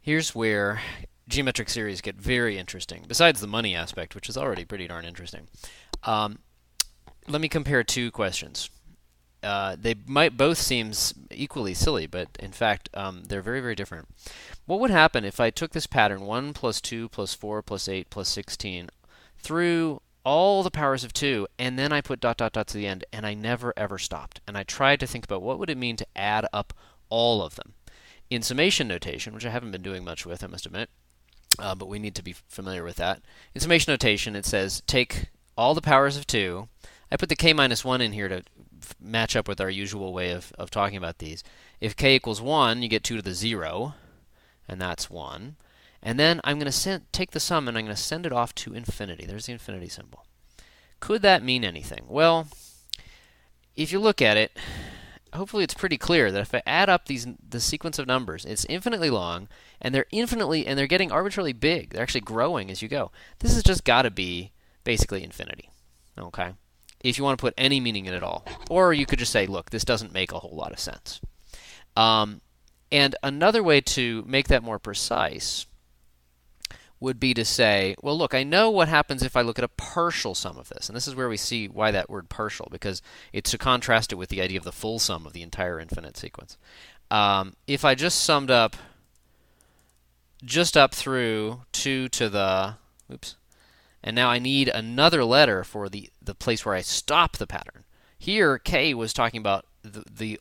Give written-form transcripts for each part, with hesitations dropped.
Here's where geometric series get very interesting, besides the money aspect, which is already pretty darn interesting. Um, Let me compare two questions. They might both seem equally silly, but in fact, they're very, very different. What would happen if I took this pattern 1 plus 2 plus 4 plus 8 plus 16 through all the powers of 2, and then I put dot dot dot to the end, and I never ever stopped? And I tried to think about what would it mean to add up all of them. In summation notation, which I haven't been doing much with, I must admit, but we need to be familiar with that. In summation notation, it says take all the powers of 2. I put the k minus 1 in here to match up with our usual way of talking about these. If k equals 1, you get 2 to the 0, and that's 1. And then I'm going to take the sum and I'm going to send it off to infinity. There's the infinity symbol. Could that mean anything? Well, if you look at it, hopefully it's pretty clear that if I add up the sequence of numbers, it's infinitely long, and they're getting arbitrarily big. They're actually growing as you go. This has just got to be basically infinity. Okay? If you want to put any meaning in it at all. Or you could just say, look, this doesn't make a whole lot of sense. And another way to make that more precise would be to say, well, look, I know what happens if I look at a partial sum of this. And this is where we see why that word partial, because it's to contrast it with the idea of the full sum of the entire infinite sequence. If I just summed up through 2 to the, oops, and now I need another letter for the place where I stop the pattern. Here, k was talking about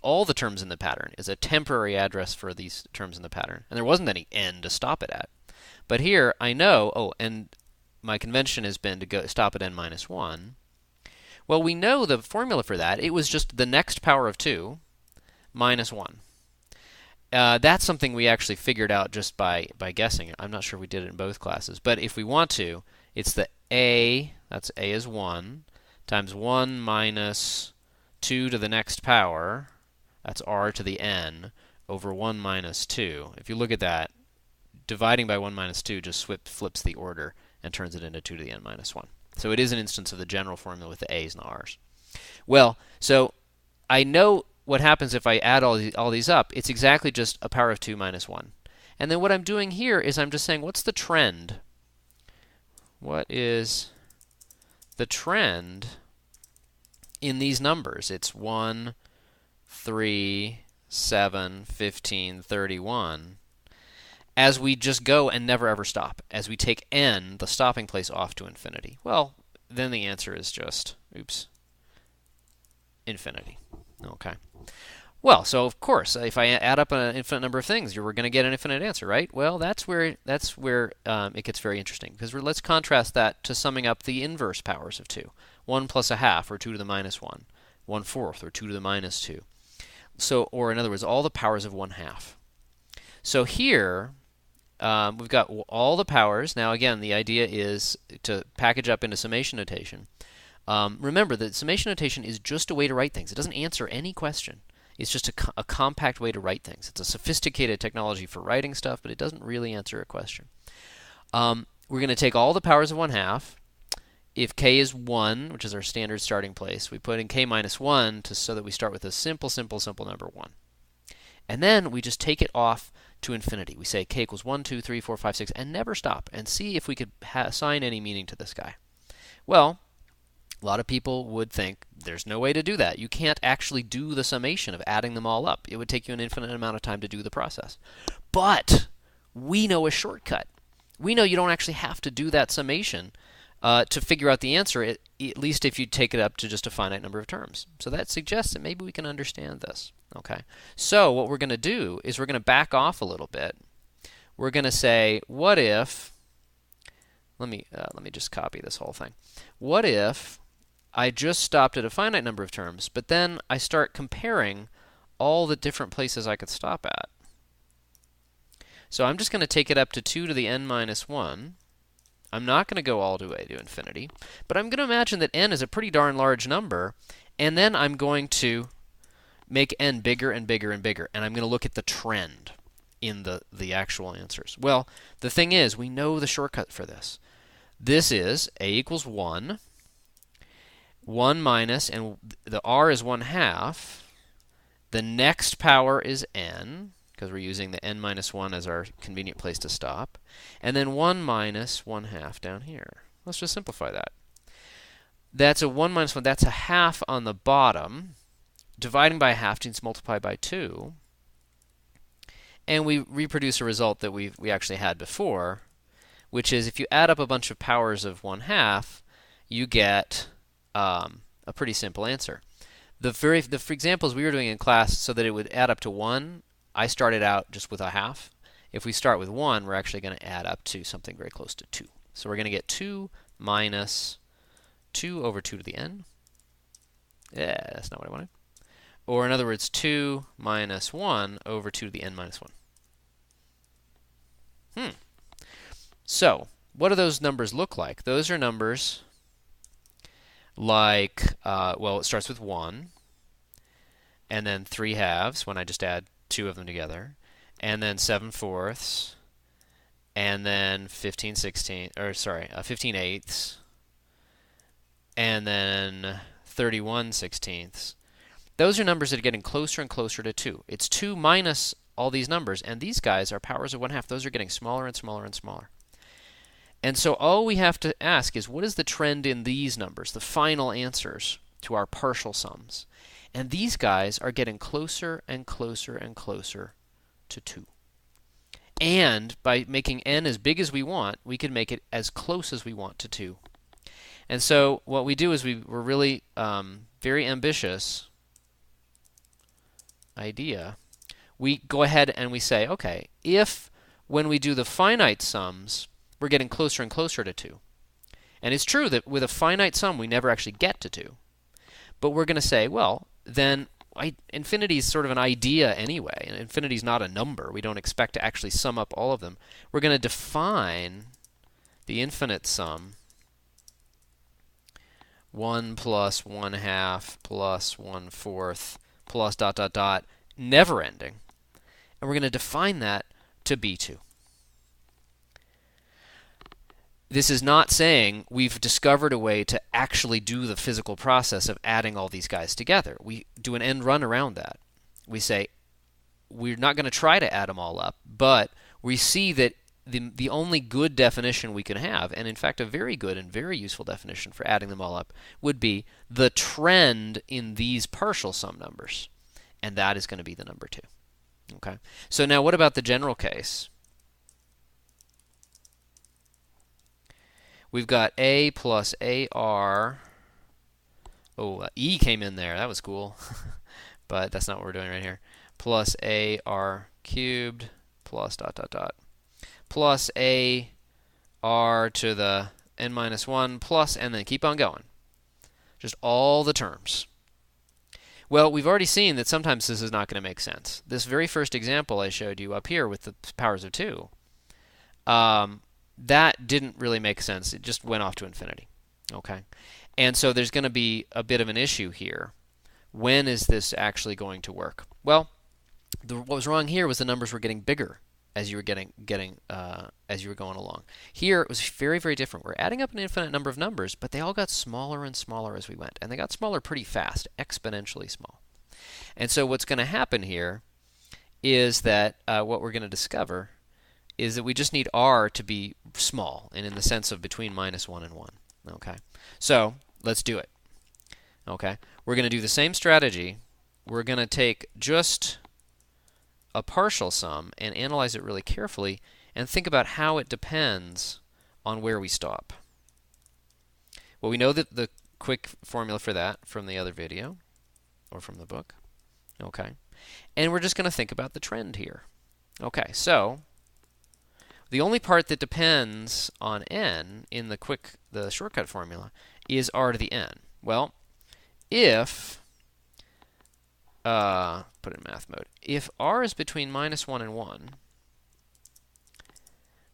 all the terms in the pattern is a temporary address for these terms in the pattern, and there wasn't any n to stop it at. But here I know, and my convention has been to go stop at n minus 1. Well, we know the formula for that. It was just the next power of 2 minus 1. That's something we actually figured out just by guessing. I'm not sure we did it in both classes. But if we want to, it's the a, that's a is 1, times 1 minus 2 to the next power, that's r to the n, over 1 minus 2. If you look at that, dividing by 1 minus 2 just flips the order and turns it into 2 to the n minus 1. So it is an instance of the general formula with the a's and the r's. Well, so I know what happens if I add all these up. It's exactly just a power of 2 minus 1. And then what I'm doing here is I'm just saying, what's the trend? What is the trend in these numbers? It's 1, 3, 7, 15, 31. As we just go and never ever stop, as we take n, the stopping place, off to infinity. Well, then the answer is just, oops, infinity. Okay. Well, so of course, if I add up an infinite number of things, you're going to get an infinite answer, right? Well, that's where it gets very interesting, because let's contrast that to summing up the inverse powers of 2. 1 plus a half, or 2 to the minus 1. 1/4, or 2 to the minus 2. So, or in other words, all the powers of 1/2. So here, we've got all the powers. Now, again, the idea is to package up into summation notation. Remember that summation notation is just a way to write things. It doesn't answer any question. It's just a compact way to write things. It's a sophisticated technology for writing stuff, but it doesn't really answer a question. We're going to take all the powers of 1/2. If k is 1, which is our standard starting place, we put in k minus 1 so that we start with a simple number 1. And then we just take it off to infinity. We say k equals 1, 2, 3, 4, 5, 6, and never stop, and see if we could assign any meaning to this guy. Well, a lot of people would think there's no way to do that. You can't actually do the summation of adding them all up. It would take you an infinite amount of time to do the process. But we know a shortcut. We know you don't actually have to do that summation to figure out the answer, at least if you take it up to just a finite number of terms. So that suggests that maybe we can understand this. Okay. So what we're going to do is we're going to back off a little bit. We're going to say, what if, let me just copy this whole thing. What if I just stopped at a finite number of terms, but then I start comparing all the different places I could stop at? So I'm just going to take it up to 2 to the n minus 1. I'm not going to go all the way to infinity, but I'm going to imagine that n is a pretty darn large number, and then I'm going to make n bigger and bigger and bigger, and I'm going to look at the trend in the actual answers. Well, the thing is, we know the shortcut for this. This is a equals 1, 1 minus, and the r is 1/2. The next power is n. because we're using the n minus 1 as our convenient place to stop. And then 1 minus 1/2 down here. Let's just simplify that. That's a 1 minus 1. That's a half on the bottom. Dividing by a half means multiply by 2. And we reproduce a result that we actually had before, which is if you add up a bunch of powers of 1/2, you get a pretty simple answer. The examples we were doing in class so that it would add up to 1, I started out just with a half. If we start with 1, we're actually going to add up to something very close to 2. So we're going to get 2 minus 2 over 2 to the n. Yeah, that's not what I wanted. Or in other words, 2 minus 1 over 2 to the n minus 1. So, what do those numbers look like? Those are numbers like, well, it starts with 1, and then 3/2 when I just add 2 of them together, and then 7/4, and then 15/8, and then 31/16. Those are numbers that are getting closer and closer to 2. It's 2 minus all these numbers, and these guys are powers of 1/2. Those are getting smaller and smaller and smaller. And so all we have to ask is, what is the trend in these numbers, the final answers to our partial sums? And these guys are getting closer and closer and closer to 2. And by making n as big as we want, we can make it as close as we want to 2. And so what we do is we're really very ambitious idea. We go ahead and we say, okay, if when we do the finite sums, we're getting closer and closer to 2. And it's true that with a finite sum, we never actually get to 2. But we're going to say, well, then infinity is sort of an idea anyway. And infinity is not a number. We don't expect to actually sum up all of them. We're going to define the infinite sum 1 plus 1/2 plus 1/4 plus ... never ending. And we're going to define that to be 2. This is not saying we've discovered a way to actually do the physical process of adding all these guys together. We do an end run around that. We say we're not going to try to add them all up, but we see that the only good definition we can have, and in fact a very good and very useful definition for adding them all up, would be the trend in these partial sum numbers. And that is going to be the number 2. Okay. So now what about the general case? We've got a plus ar. Oh, e came in there. That was cool. But that's not what we're doing right here. Plus ar cubed plus ... plus ar to the n minus 1 plus, and then keep on going. Just all the terms. Well, we've already seen that sometimes this is not going to make sense. This very first example I showed you up here with the powers of 2, that didn't really make sense. It just went off to infinity. Okay? And so there's going to be a bit of an issue here. When is this actually going to work? Well, what was wrong here was the numbers were getting bigger as you were as you were going along. Here it was very, very different. We're adding up an infinite number of numbers, but they all got smaller and smaller as we went, and they got smaller pretty fast, exponentially small. And so what's going to happen here is that what we're going to discover is that we just need r to be small, and in the sense of between minus 1 and 1. Okay, so let's do it. Okay, we're going to do the same strategy. We're going to take just a partial sum and analyze it really carefully and think about how it depends on where we stop. Well, we know that the quick formula for that from the other video or from the book. Okay, and we're just going to think about the trend here. Okay, so the only part that depends on n in the shortcut formula is r to the n. Well, if put it in math mode. If r is between minus 1 and 1,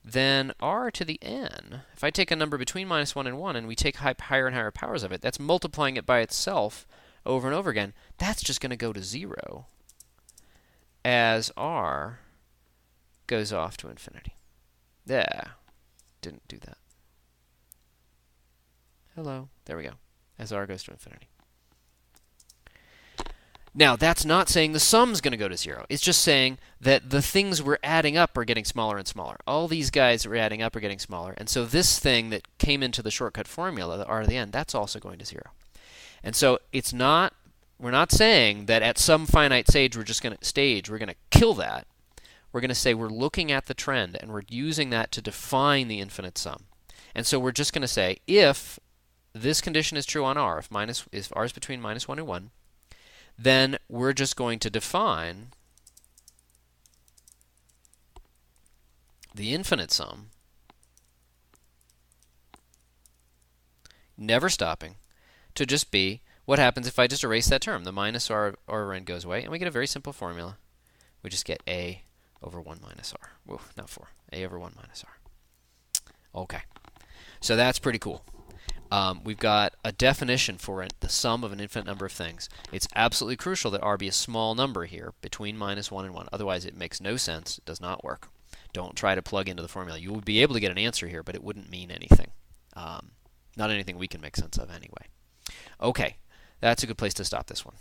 then r to the n, if I take a number between minus 1 and 1 and we take higher and higher powers of it, that's multiplying it by itself over and over again. That's just going to go to 0 as r goes off to infinity. Yeah, didn't do that. Hello. There we go. As r goes to infinity. Now, that's not saying the sum's going to go to 0. It's just saying that the things we're adding up are getting smaller and smaller. All these guys that we're adding up are getting smaller. And so this thing that came into the shortcut formula, the r to the n, that's also going to 0. And so we're not saying that at some finite stage we're going to kill that. We're going to say we're looking at the trend and we're using that to define the infinite sum. And so we're just going to say if this condition is true on r, if r is between minus 1 and 1, then we're just going to define the infinite sum, never stopping, to just be what happens if I just erase that term. The minus r over n goes away, and we get a very simple formula. We just get a over 1 minus r. Whoa, not 4. A over 1 minus r. Okay. So that's pretty cool. We've got a definition for the sum of an infinite number of things. It's absolutely crucial that r be a small number here, between minus 1 and 1. Otherwise, it makes no sense. It does not work. Don't try to plug into the formula. You would be able to get an answer here, but it wouldn't mean anything. Not anything we can make sense of anyway. Okay, that's a good place to stop this one.